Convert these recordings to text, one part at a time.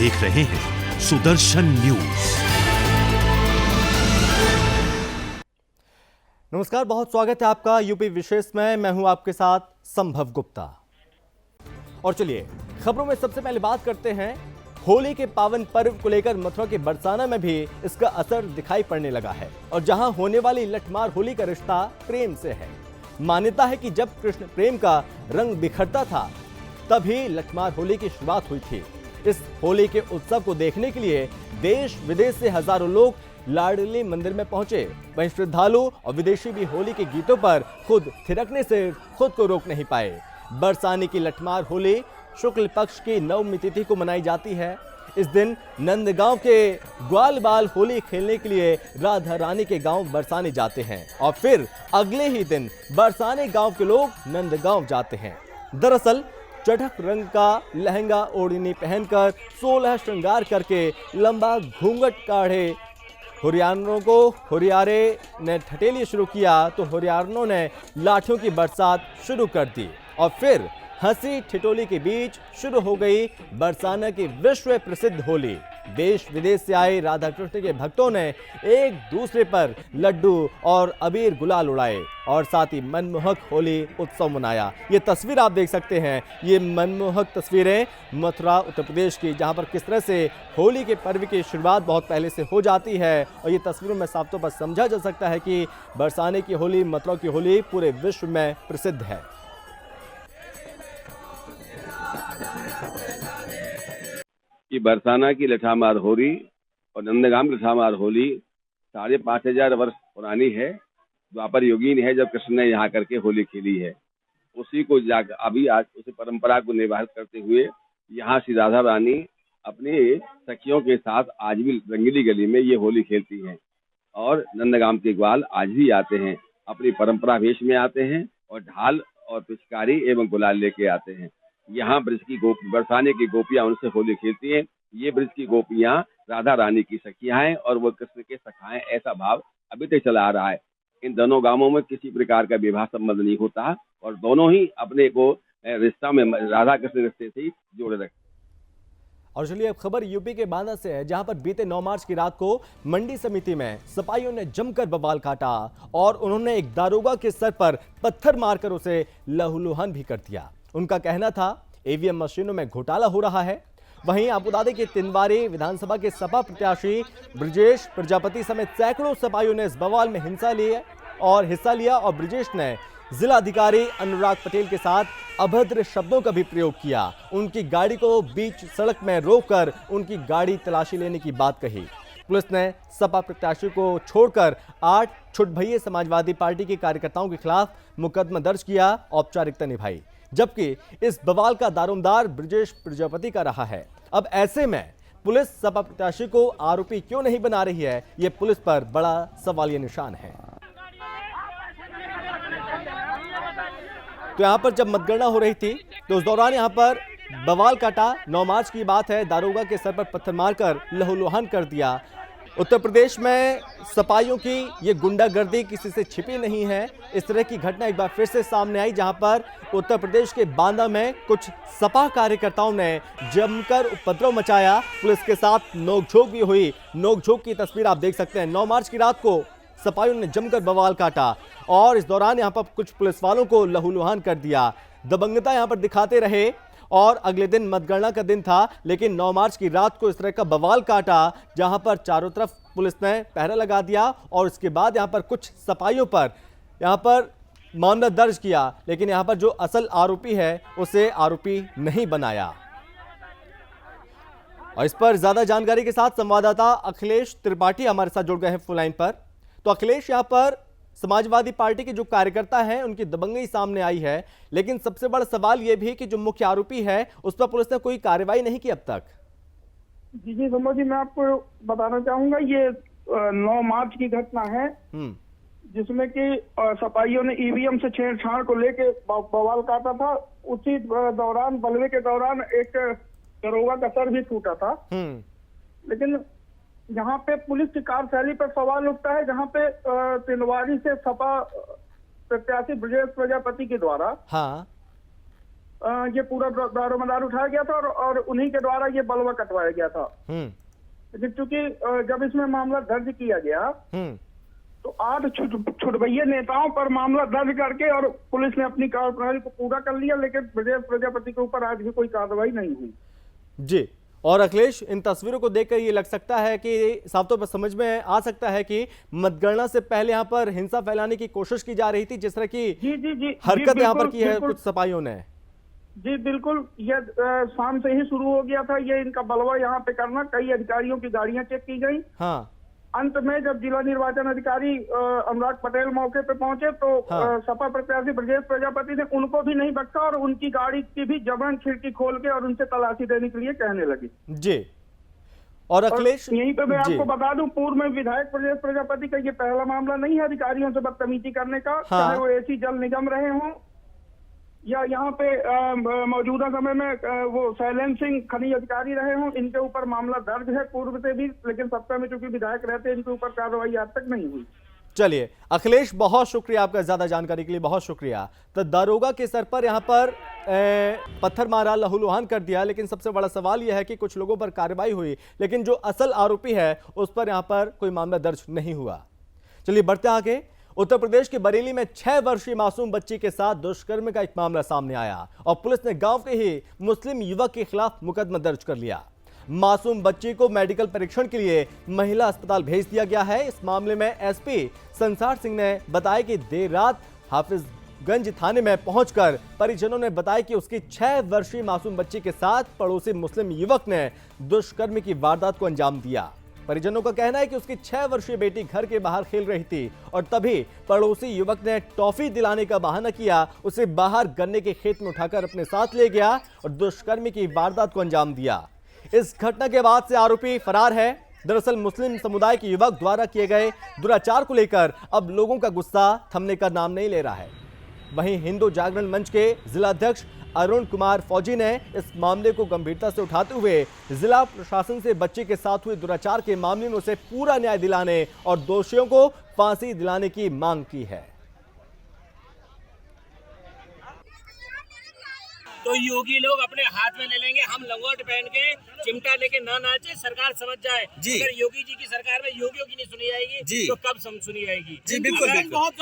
देख रहे हैं सुदर्शन न्यूज। नमस्कार, बहुत स्वागत है आपका यूपी विशेष में। मैं हूं आपके साथ संभव गुप्ता। और चलिए खबरों में सबसे पहले बात करते हैं होली के पावन पर्व को लेकर। मथुरा के बरसाना में भी इसका असर दिखाई पड़ने लगा है और जहां होने वाली लठमार होली का रिश्ता प्रेम से है। मान्यता है कि जब कृष्ण प्रेम का रंग बिखरता था तभी लठमार होली की शुरुआत हुई थी। इस होली के उत्सव को देखने के लिए देश विदेश से हजारों लोग लाडली मंदिर में पहुंचे। वहीं श्रद्धालु और विदेशी भी होली के गीतों पर खुद थिरकने से खुद को रोक नहीं पाए। बरसाने की लठमार होली शुक्ल पक्ष की नवमी तिथि को मनाई जाती है। इस दिन नंदगांव के ग्वाल बाल होली खेलने के लिए राधा रानी के गांव बरसाने जाते हैं और फिर अगले ही दिन बरसाने गांव के लोग नंदगांव जाते हैं। दरअसल चटक रंग का लहंगा ओढ़नी पहनकर 16 श्रृंगार करके लंबा घूंघट काढ़े हुरियारों को हुरियारे ने ठटेली शुरू किया तो हुरियारों ने लाठियों की बरसात शुरू कर दी और फिर हंसी ठिठोली के बीच शुरू हो गई बरसाना की विश्व प्रसिद्ध होली। देश विदेश से आए राधा कृष्ण के भक्तों ने एक दूसरे पर लड्डू और अबीर गुलाल उड़ाए और साथ ही मनमोहक होली उत्सव मनाया। ये तस्वीर आप देख सकते हैं, ये मनमोहक तस्वीरें मथुरा उत्तर प्रदेश की, जहां पर किस तरह से होली के पर्व की शुरुआत बहुत पहले से हो जाती है और ये तस्वीरों में साफ तौर पर समझा जा सकता है कि बरसाने की होली, मथुरा की होली पूरे विश्व में प्रसिद्ध है। कि बरसाना की लठामार होली और नंदगांव लठामार होली 5,500 वर्ष पुरानी है। द्वापर युगीन है जब कृष्ण ने यहाँ करके होली खेली है। उसी को अभी आज उसी परंपरा को निर्वाहित करते हुए यहाँ श्री राधा रानी अपनी सखियों के साथ आज भी रंगीली गली में ये होली खेलती हैं और नंदगांव के ग्वाल आज भी आते हैं, अपनी परंपरा वेश में आते हैं और ढाल और पिचकारी एवं गुलाल लेके आते हैं। यहाँ ब्रज की बरसाने की गोपियां उनसे होली खेलती हैं। ये ब्रज की गोपियां राधा रानी की सखियां हैं और वो कृष्ण के सखा हैं, ऐसा भाव अभी तक चला आ रहा है। इन दोनों गांवों में किसी प्रकार का विवाह संबंध नहीं होता और दोनों ही अपने को रिश्ता में राधा कृष्ण रिश्ते से ही जोड़े रखते। और चलिए अब खबर यूपी के बांदा से है, जहां पर बीते 9 मार्च की रात को मंडी समिति में सिपाहियों ने जमकर बवाल काटा और उन्होंने एक दारोगा के सर पर पत्थर मारकर उसे लहूलुहान भी कर दिया। उनका कहना था ईवीएम मशीनों में घोटाला हो रहा है। वहीं आपको बता दें कि तिनवारी विधानसभा के सपा प्रत्याशी ब्रजेश प्रजापति समेत सैकड़ों सिपाहियों ने इस बवाल में हिस्सा लिया और ब्रजेश ने जिलाधिकारी अनुराग पटेल के साथ अभद्र शब्दों का भी प्रयोग किया। उनकी गाड़ी को बीच सड़क में रोककर उनकी गाड़ी तलाशी लेने की बात कही। पुलिस ने सपा प्रत्याशी को छोड़कर 8 छुटभइये समाजवादी पार्टी के कार्यकर्ताओं के खिलाफ मुकदमा दर्ज किया, औपचारिकता निभाई। जबकि इस बवाल का दारोमदार ब्रजेश प्रजापति का रहा है। अब ऐसे में पुलिस सपा प्रत्याशी को आरोपी क्यों नहीं बना रही है, यह पुलिस पर बड़ा सवालिया निशान है। तो यहां पर जब मतगणना हो रही थी तो उस दौरान यहां पर बवाल काटा। 9 मार्च की बात है, दारोगा के सर पर पत्थर मारकर लहूलुहान कर दिया। उत्तर प्रदेश में सपाइयों की ये गुंडागर्दी किसी से छिपी नहीं है। इस तरह की घटना एक बार फिर से सामने आई, जहां पर उत्तर प्रदेश के बांदा में कुछ सपा कार्यकर्ताओं ने जमकर उपद्रव मचाया। पुलिस के साथ नोकझोंक भी हुई। नोकझोंक की तस्वीर आप देख सकते हैं। 9 मार्च की रात को सपाइयों ने जमकर बवाल काटा और इस दौरान यहां पर कुछ पुलिस वालों को लहूलुहान कर दिया। दबंगता यहां पर दिखाते रहे और अगले दिन मतगणना का दिन था, लेकिन 9 मार्च की रात को इस तरह का बवाल काटा, जहां पर चारों तरफ पुलिस ने पहरा लगा दिया और उसके बाद यहां पर कुछ सपाइयों पर यहां पर मामला दर्ज किया, लेकिन यहां पर जो असल आरोपी है उसे आरोपी नहीं बनाया। और इस पर ज्यादा जानकारी के साथ संवाददाता अखिलेश त्रिपाठी हमारे साथ जुड़ गए हैं फोन लाइन पर। तो अखिलेश, यहां पर समाजवादी पार्टी के जो कार्यकर्ता हैं उनकी दबंगई सामने आई है, लेकिन सबसे बड़ा सवाल यह भी कि जो मुख्य आरोपी है उस पर पुलिस ने कोई कार्रवाई नहीं की अब तक। जी संभव जी, मैं आपको बताना चाहूंगा, ये 9 मार्च की घटना है जिसमें कि सपाइयों ने ईवीएम से छेड़छाड़ को लेके बवाल काटा था। उसी दौरान बलवे के दौरान एक दरोगा का सर भी टूटा था। लेकिन यहाँ पे पुलिस की कार्यशैली पर सवाल उठता है, जहाँ पे तिनवारी से सपा प्रत्याशी ब्रजेश प्रजापति के द्वारा ये पूरा दारोमदार उठाया गया था और उन्हीं के द्वारा ये बलवा कटवाया गया था। लेकिन चूंकि जब इसमें मामला दर्ज किया गया तो 8 छुटभैया नेताओं पर मामला दर्ज करके और पुलिस ने अपनी कार्यप्रणाली को पूरा कर लिया, लेकिन ब्रजेश प्रजापति के ऊपर आज भी कोई कार्रवाई नहीं हुई। जी, और अखिलेश, इन तस्वीरों को देखकर ये लग सकता है कि साफ तौर पर समझ में आ सकता है कि मतगणना से पहले यहाँ पर हिंसा फैलाने की कोशिश की जा रही थी, जिस तरह की हरकत यहाँ पर की है कुछ सिपाहियों ने। जी बिल्कुल, ये शाम से ही शुरू हो गया था ये इनका बलवा यहाँ पे करना। कई अधिकारियों की गाड़ियां चेक की गई। हाँ। अंत में जब जिला निर्वाचन अधिकारी अनुराग पटेल मौके पे पहुंचे तो सपा प्रत्याशी ब्रजेश प्रजापति ने उनको भी नहीं बख्शा और उनकी गाड़ी की भी जबरन खिड़की खोल के और उनसे तलाशी देने के लिए कहने लगी। जी, और अखिलेश, यहीं पे मैं आपको बता दूं, पूर्व में विधायक ब्रजेश प्रजापति का ये पहला मामला नहीं है अधिकारियों से बदतमीजी करने का। चाहे वो एसी जल निगम रहे हों या यहाँ पे मौजूदा समय में वो शैलेंद्र सिंह खनिज अधिकारी रहे हों, इनके ऊपर मामला दर्ज है पूर्व से भी, लेकिन सत्ता में चूंकि विधायक रहते हैं इनके ऊपर कार्रवाई आज तक नहीं हुई। चलिए अखिलेश, बहुत शुक्रिया आपका, ज्यादा जानकारी के लिए बहुत शुक्रिया। तो दारोगा के सर पर यहाँ पर पत्थर मारा, लहूलुहान कर दिया, लेकिन सबसे बड़ा सवाल यह है कि कुछ लोगों पर कार्रवाई हुई, लेकिन जो असल आरोपी है उस पर यहाँ पर कोई मामला दर्ज नहीं हुआ। चलिए बढ़ते आगे। उत्तर प्रदेश के बरेली में 6 वर्षीय मासूम बच्ची के साथ दुष्कर्म का एक मामला सामने आया और पुलिस ने गांव के ही मुस्लिम युवक के खिलाफ मुकदमा दर्ज कर लिया। मासूम बच्ची को मेडिकल परीक्षण के लिए महिला अस्पताल भेज दिया गया है। इस मामले में एसपी संसार सिंह ने बताया कि देर रात हाफिजगंज थाने में पहुंचकर परिजनों ने बताया कि उसकी 6 वर्षीय मासूम बच्ची के साथ पड़ोसी मुस्लिम युवक ने दुष्कर्म की वारदात को अंजाम दिया। परिजनों का कहना है कि उसकी 6 वर्षीय बेटी घर के बाहर खेल रही थी और तभी पड़ोसी युवक ने टॉफी दिलाने का बहाना किया, उसे बाहर गन्ने के खेत में उठाकर अपने साथ ले गया और दुष्कर्म की वारदात को अंजाम दिया। इस घटना के बाद से आरोपी फरार है। दरअसल मुस्लिम समुदाय के युवक द्वारा किए गए दुराचार को लेकर अब लोगों का गुस्सा थमने का नाम नहीं ले रहा है। वहीं हिंदू जागरण मंच के जिलाध्यक्ष अरुण कुमार फौजी ने इस मामले को गंभीरता से उठाते हुए जिला प्रशासन से बच्चे के साथ हुए दुराचार के मामले में उसे पूरा न्याय दिलाने और दोषियों को फांसी दिलाने की मांग की है। तो योगी लोग अपने हाथ में ले लेंगे, हम लंगोट पहन के चिमटा लेके ना नाचे, सरकार समझ जाए। अगर योगी जी की सरकार में योगियों की नहीं सुनी जाएगी तो कब सुनी जाएगी? जी बिल्कुल,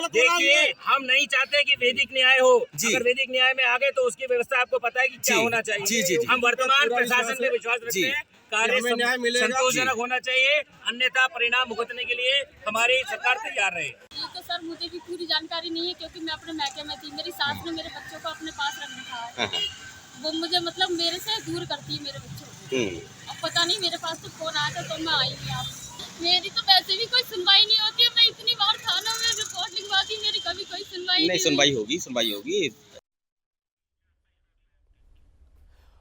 देखिए हम नहीं चाहते कि वैदिक न्याय हो। अगर वैदिक न्याय में आ गए तो उसकी व्यवस्था आपको पता है कि क्या होना चाहिए। हम वर्तमान प्रशासन पे विश्वास रखते हैं, कार्य संतोषजनक होना चाहिए, अन्यथा परिणाम भुगतने के लिए हमारी सरकार तैयार रहे। ये तो सर मुझे भी पूरी जानकारी नहीं है क्योंकि मैं अपने मैके में थी। मेरी सास ने मेरे बच्चों को अपने पास रख रखा है। वो मुझे मतलब मेरे से दूर करती है मेरे बच्चों को। अब पता नहीं, मेरे पास तो फोन आया था तो मैं आई हूँ। मेरी तो वैसे भी कोई सुनवाई नहीं होती है। मैं इतनी बार थाना में रिपोर्ट लिखवा दी, मेरी कभी कोई सुनवाई नहीं। सुनवाई होगी।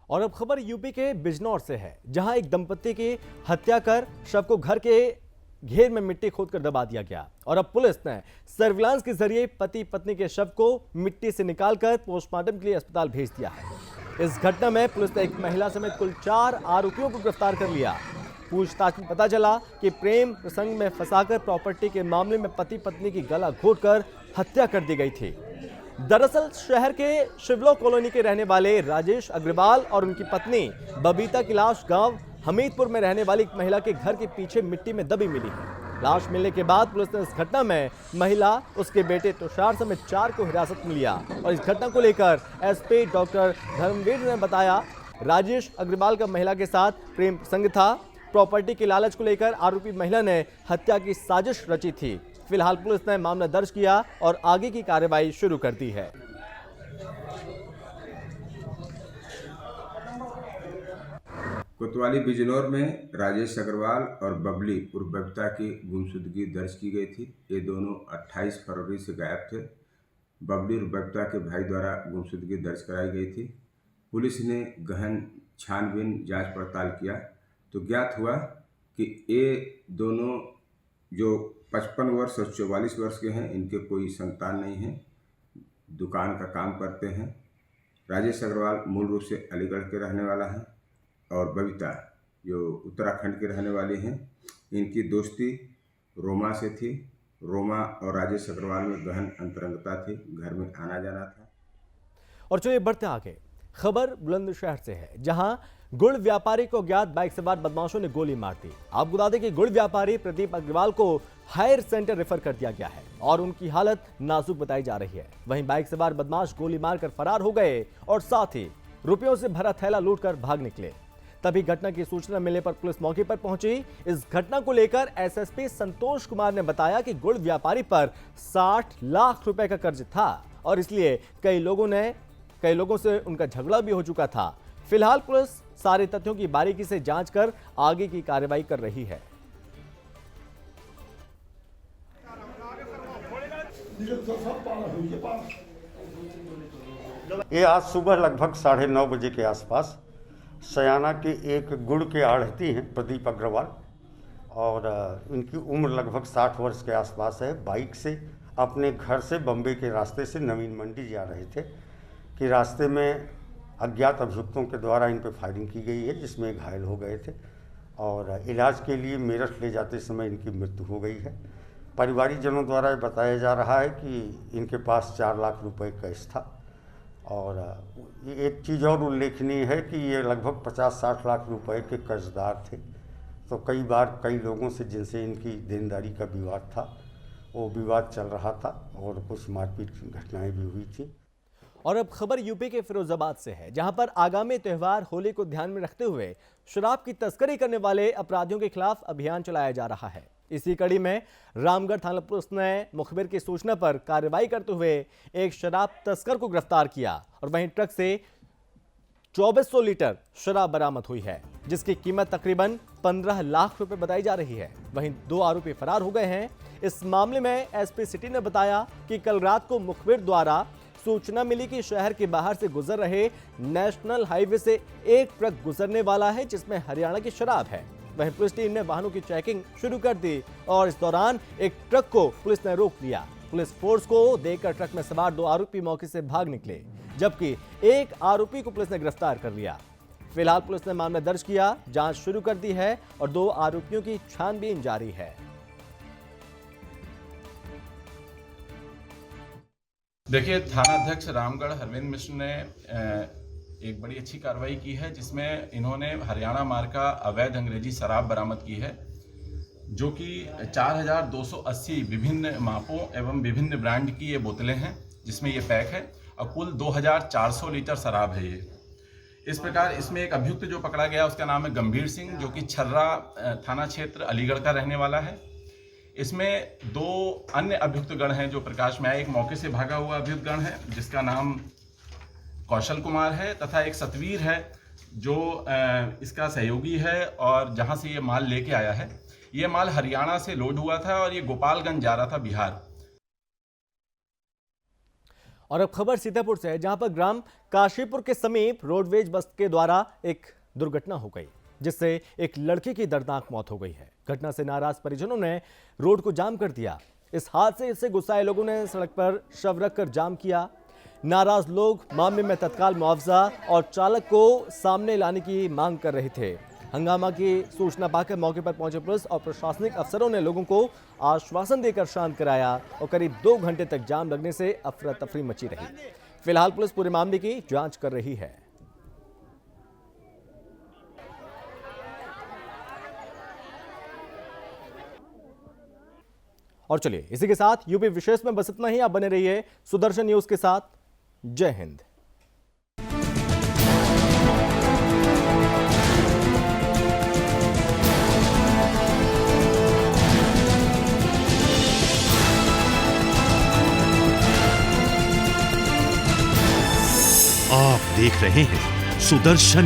और अब खबर यूपी के बिजनौर से है, जहां एक दंपति की हत्या कर शव को घर के घेर में मिट्टी खोदकर दबा दिया गया और अब पुलिस ने सर्विलांस के जरिए पति पत्नी के शव को मिट्टी से निकालकर पोस्टमार्टम के लिए अस्पताल भेज दिया है। इस घटना में पुलिस ने एक महिला समेत कुल 4 आरोपियों को गिरफ्तार कर लिया। पूछताछ में पता चला कि प्रेम प्रसंग में फंसाकर प्रॉपर्टी के मामले में पति पत्नी की गला घोंटकर हत्या कर दी गई थी। दरअसल शहर के शिवलो कॉलोनी के रहने वाले राजेश अग्रवाल और उनकी पत्नी बबीता की लाश गांव हमीदपुर में रहने वाली एक महिला के घर के पीछे मिट्टी में दबी मिली है। लाश मिलने के बाद पुलिस ने इस घटना में महिला, उसके बेटे तुषार समेत 4 को हिरासत में लिया और इस घटना को लेकर एसपी डॉक्टर धर्मवीर ने बताया, राजेश अग्रवाल का महिला के साथ प्रेम प्रसंग था। प्रॉपर्टी के लालच को लेकर आरोपी महिला ने हत्या की साजिश रची थी। फिलहाल पुलिस ने मामला दर्ज किया और आगे की कार्रवाई शुरू कर दी है। कोतवाली बिजनौर में राजेश अग्रवाल और बबली उर्फ बबीता की गुमशुदगी दर्ज की गई थी। ये दोनों 28 फरवरी से गायब थे। बबली और बबीता के भाई द्वारा गुमशुदगी दर्ज कराई गई थी। पुलिस ने गहन छानबीन जांच पड़ताल किया तो ज्ञात हुआ कि ये दोनों जो 55 वर्ष और 44 वर्ष के हैं, इनके कोई संतान नहीं है, दुकान का काम करते हैं। राजेश अग्रवाल मूल रूप से अलीगढ़ के रहने वाला है और बबीता जो उत्तराखंड के रहने वाली हैं। इनकी दोस्ती रोमा से थी। रोमा और राजेश अग्रवाल में गहन अंतरंगता थी, घर में आना जाना था। और चलिए बढ़ते आगे। खबर बुलंदशहर से है, जहां गुड़ व्यापारी को अज्ञात बाइक सवार बदमाशों ने गोली मार दी। आपको बता दें कि गुड़ व्यापारी प्रदीप अग्रवाल को हायर सेंटर रेफर कर दिया गया है और उनकी हालत नाजुक बताई जा रही है। वहीं बाइक सवार बदमाश गोली मारकर फरार हो गए और साथ ही रुपयों से भरा थैला लूटकर भाग निकले। तभी घटना की सूचना मिलने पर पुलिस मौके पर पहुंची। इस घटना को लेकर एसएसपी संतोष कुमार ने बताया कि गुड़ व्यापारी पर 60 लाख रुपए का कर्ज था और इसलिए कई लोगों से उनका झगड़ा भी हो चुका था। फिलहाल पुलिस सारे तथ्यों की बारीकी से जांच कर आगे की कार्रवाई कर रही है। ये आज सुबह लगभग 9:30 बजे के आसपास सयाना के एक गुड़ के आढ़ती हैं प्रदीप अग्रवाल और इनकी उम्र लगभग 60 वर्ष के आसपास है। बाइक से अपने घर से बम्बई के रास्ते से नवीन मंडी जा रहे थे कि रास्ते में अज्ञात अभियुक्तों के द्वारा इन पर फायरिंग की गई है, जिसमें घायल हो गए थे और इलाज के लिए मेरठ ले जाते समय इनकी मृत्यु हो गई है। परिवारीजनों द्वारा बताया जा रहा है कि इनके पास 4 लाख रुपए कैश था और एक चीज़ और उल्लेखनीय है कि ये लगभग 50-60 लाख रुपए के कर्जदार थे। तो कई बार कई लोगों से जिनसे इनकी देनदारी का विवाद था, वो विवाद चल रहा था और कुछ मारपीट घटनाएं भी हुई थी। और अब खबर यूपी के फिरोजाबाद से है, जहां पर आगामी त्योहार होली को ध्यान में रखते हुए शराब की तस्करी करने वाले अपराधियों के खिलाफ अभियान चलाया जा रहा है। इसी कड़ी में रामगढ़ थाना पुलिस ने मुखबिर की सूचना पर कार्रवाई करते हुए एक शराब तस्कर को गिरफ्तार किया और वहीं ट्रक से 2400 लीटर शराब बरामद हुई है, जिसकी कीमत तकरीबन 15 लाख रुपए बताई जा रही है। वहीं 2 आरोपी फरार हो गए हैं। इस मामले में एसपी सिटी ने बताया कि कल रात को मुखबिर द्वारा सूचना मिली कि शहर के बाहर से गुजर रहे नेशनल हाईवे से एक ट्रक गुजरने वाला है, जिसमें हरियाणा की शराब है। वहीं पुलिस टीम ने वाहनों की चेकिंग शुरू कर दी और इस दौरान एक ट्रक को पुलिस ने रोक लिया। पुलिस फोर्स को देखकर ट्रक में सवार 2 आरोपी मौके से भाग निकले, जबकि एक आरोपी को पुलिस ने गिरफ्तार कर लिया। फिलहाल पुलिस ने मामला दर्ज किया, जांच शुरू कर दी है और 2 आरोपियों की छानबीन जारी है। देखिए, थानाध्यक्ष रामगढ़ हरविंद मिश्र ने एक बड़ी अच्छी कार्रवाई की है, जिसमें इन्होंने हरियाणा मार्ग का अवैध अंग्रेजी शराब बरामद की है, जो कि 4280 विभिन्न मापों एवं विभिन्न ब्रांड की ये बोतलें हैं, जिसमें ये पैक है और कुल 2400 लीटर शराब है ये। इस प्रकार इसमें एक अभियुक्त जो पकड़ा गया उसका नाम है गंभीर सिंह, जो कि छर्रा थाना क्षेत्र अलीगढ़ का रहने वाला है। इसमें 2 अन्य अभियुक्त गण हैं जो प्रकाश में आए। एक मौके से भागा हुआ अभियुक्त गण है जिसका नाम कौशल कुमार है, तथा एक सतवीर है जो इसका सहयोगी है और जहां से ये माल लेके आया है। ये माल हरियाणा से लोड हुआ था और ये गोपालगंज जा रहा था, बिहार। और अब खबर सीतापुर से है, जहां पर ग्राम काशीपुर के समीप रोडवेज बस के द्वारा एक दुर्घटना हो गई, जिससे एक लड़के की दर्दनाक मौत हो गई है। घटना से नाराज परिजनों ने रोड को जाम कर दिया। इस हादसे से गुस्साए लोगों ने सड़क पर शव रखकर जाम किया। नाराज लोग मामले में तत्काल मुआवजा और चालक को सामने लाने की मांग कर रहे थे। हंगामा की सूचना पाकर मौके पर पहुंचे पुलिस और प्रशासनिक अफसरों ने लोगों को आश्वासन देकर शांत कराया और करीब 2 घंटे तक जाम लगने से अफरा तफरी मची रही। फिलहाल पुलिस पूरे मामले की जांच कर रही है। और चलिए, इसी के साथ यूपी विशेष में बस इतना ही। आप बने रहिए सुदर्शन न्यूज के साथ। जय हिंद। आप देख रहे हैं सुदर्शन